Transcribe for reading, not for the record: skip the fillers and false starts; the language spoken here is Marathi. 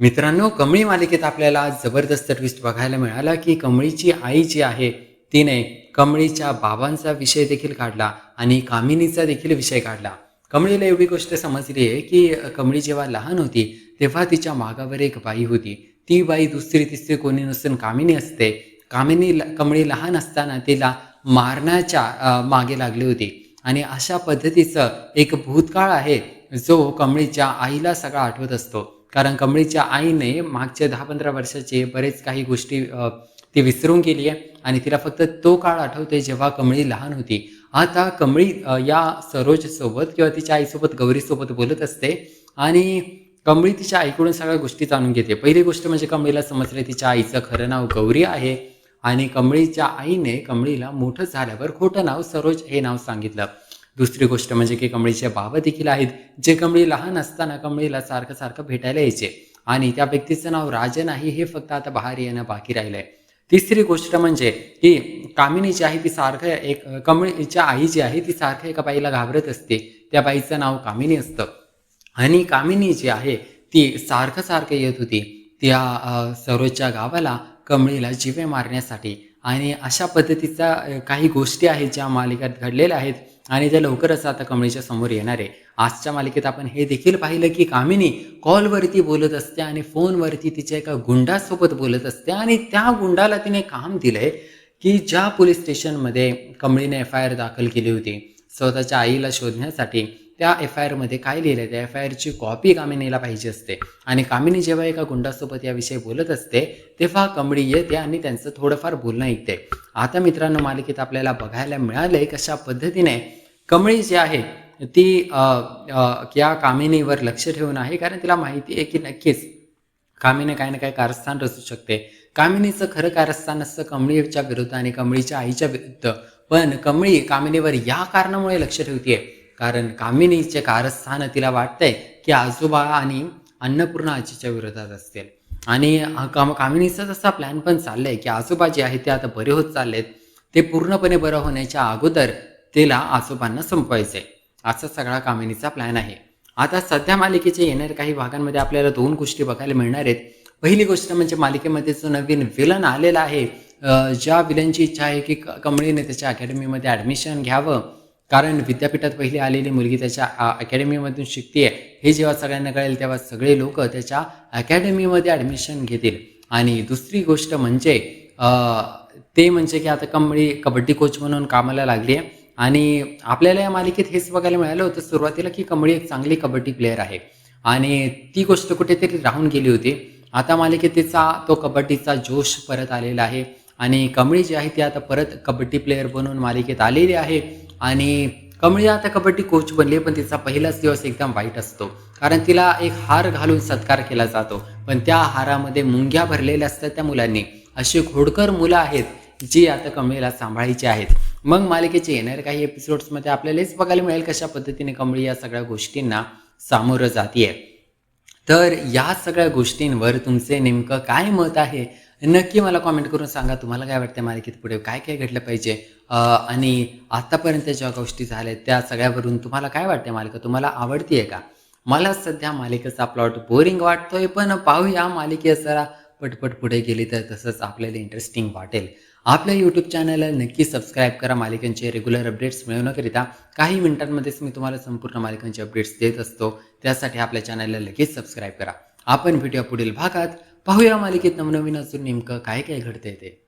मित्रांनो, कमळी मालिकेत आपल्याला आज जबरदस्त ट्विस्ट बघायला मिळाला, की कमळीची आई जी आहे, तिने कमळीच्या बाबांचा विषय देखील काढला आणि कामिनीचा देखील विषय काढला. कमळीला एवढी गोष्ट समजली आहे, की कमळी जेव्हा लहान होती, तेव्हा तिच्या मागावर एक बाई होती. ती बाई दुसरी, तिसरी कोणी नसून कामिनी असते. कमळी लहान असताना तिला मारण्याच्या मागे लागली होती आणि अशा पद्धतीचं एक भूतकाळ आहे, जो कमळीच्या आईला सगळा आठवत असतो. कारण कमळीच्या आईने मागच्या 10-15 वर्षाचे बरेच काही गोष्टी ती विसरून गेली आहे आणि तिला फक्त तो काळ आठवते जेव्हा कमळी लहान होती. आता कमळी या सरोजसोबत किंवा तिच्या आईसोबत गौरीसोबत बोलत असते आणि कमळी तिच्या आईकडून सगळ्या गोष्टी जाणून घेते. पहिली गोष्ट म्हणजे कमळीला समजले तिच्या आईचं खरं नाव गौरी आहे आणि कमळीच्या आईने कमळीला मोठं झाल्यावर खोटं नाव सरोज हे नाव सांगितलं. दुसरी गोष्ट म्हणजे की कमळीचे बाबा देखील आहेत, जे कमळी लहान असताना कमळीला सारखं भेटायला यायचे आणि त्या व्यक्तीचं नाव राजन आहे, हे फक्त आता बाहेर येणं बाकी राहिलंय. तिसरी गोष्ट म्हणजे की कामिनी जी आहे ती सारखं कमळीच्या आई जी आहे ती सारखं एका बाईला घाबरत असते. त्या बाईचं नाव कामिनी असतं आणि कामिनी जी आहे ती सारखं येत होती त्या सरोजच्या गावाला कमळीला जीवे मारण्यासाठी आणि अशा पद्धतीचा काही गोष्टी आहेत ज्या मालिकेत घडलेल्या आहेत आणि त्या लवकरच आता कमळीच्या समोर येणार आहे. आजच्या मालिकेत आपण हे देखील पाहिलं की कामिनी कॉलवरती बोलत असते आणि फोनवरती तिच्या एका गुंडासोबत बोलत असते आणि त्या गुंडाला तिने काम दिलंय की ज्या पोलीस स्टेशनमध्ये कमळीने FIR दाखल केली होती स्वतःच्या आईला शोधण्यासाठी, त्या FIRमध्ये काय लिहिलं आहे त्या FIRची कॉपी कामिनीला पाहिजे असते आणि कामिनी जेव्हा एका गुंडासोबत याविषयी बोलत असते तेव्हा कमळी येते आणि त्यांचं थोडंफार बोलणं ऐकते. आता मित्रांनो, मालिकेत आपल्याला बघायला मिळालंय कशा पद्धतीने कमळी जी आहे ती या कामिनीवर लक्ष ठेवून आहे, कारण तिला माहिती आहे की नक्कीच कामिनी काही ना काही कारस्थान रचू शकते. कामिनीचं खरं कारस्थान असतं कमळीच्या विरुद्ध आणि कमळीच्या आईच्या विरुद्ध. पण कमळी कामिनीवर या कारणामुळे लक्ष ठेवते कारण कामिनीचे कारस्थान तिला वाटतंय की आजोबा आणि अन्नपूर्णा आजीच्या विरोधात असतील आणि कामिनीचा तसा प्लॅन पण चाललाय की आजोबा जे आहेत ते आता बरे होत चाललेत. ते पूर्णपणे बरं होण्याच्या अगोदर तिला आजोबांना संपवायचंय. असा सगळा कामिनीचा प्लॅन आहे. आता सध्या मालिकेच्या येणाऱ्या काही भागांमध्ये आपल्याला 2 गोष्टी बघायला मिळणार आहेत. पहिली गोष्ट म्हणजे मालिकेमध्ये जो नवीन विलन आलेला आहे, ज्या विलनची इच्छा आहे की कमळीने त्याच्या अकॅडमीमध्ये ॲडमिशन घ्यावं. कारण विद्यापीठात पहिली आलेली मुलगी त्याच्या अकॅडमीमधून शिकते हे जेव्हा सगळ्यांना कळेल तेव्हा सगळे लोक त्याच्या अकॅडमीमध्ये ॲडमिशन घेतील. आणि दुसरी गोष्ट म्हणजे ते म्हणजे की आता कमळी कबड्डी कोच म्हणून कामाला लागली आहे आणि आपल्याला या मालिकेत हेच बघायला मिळालं होतं सुरुवातीला की कमळी एक चांगली कबड्डी प्लेयर आहे आणि ती गोष्ट कुठेतरी राहून गेली होती. आता मालिकेत तिचा तो कबड्डीचा जोश परत आलेला आहे आणि कमळी जी आहे ती आता परत कबड्डी प्लेयर बनून मालिकेत आलेली आहे आणि कमळी आता कबड्डी कोच बनली, पण तिचा पहिलाच दिवस एकदम वाईट असतो कारण तिला एक हार घालून सत्कार केला जातो, पण त्या हारामध्ये मुंग्या भरलेल्या असतात त्या मुलांनी. अशी घोडकर मुलं आहेत जी आता कमळीला सांभाळायची आहेत. मग मालिकेचे येणाऱ्या काही एपिसोड्समध्ये आपल्याला हेच बघायला मिळेल कशा पद्धतीने कमळी या सगळ्या गोष्टींना सामोरं जातीये. तर या सगळ्या गोष्टींवर तुमचे नेमकं काय मत आहे? नक्की मला कॉमेंट करून सांगा. तुम्हाला काय वाटतं मालिकेत पुढे काय घडलं पाहिजे? आणि आत्तापर्यंत ज्या गोष्टी झाल्या त्या सगळ्यावरून तुम्हाला काय वाटते? मालिका तुम्हाला आवडतीये का? मला सध्या मालिकेचा प्लॉट बोरिंग वाटतोय, पण पाहूया मालिकेत जरा पटपट पुढे गेली तर तसंच आपल्याला इंटरेस्टिंग वाटेल. आपल्या यूट्यूब चॅनलला नक्की सबस्क्राईब करा. मालिकांचे रेग्युलर अपडेट्स मिळवण्याकरिता काही मिनिटांमध्येच मी तुम्हाला संपूर्ण मालिकांचे अपडेट्स देत असतो. त्यासाठी आपल्या चॅनलला लगेच सबस्क्राईब करा. आपण भेटूया पुढील भागात. पाहूया मालिकेत नवनवीन अजून नेमकं काय घडतंय ते.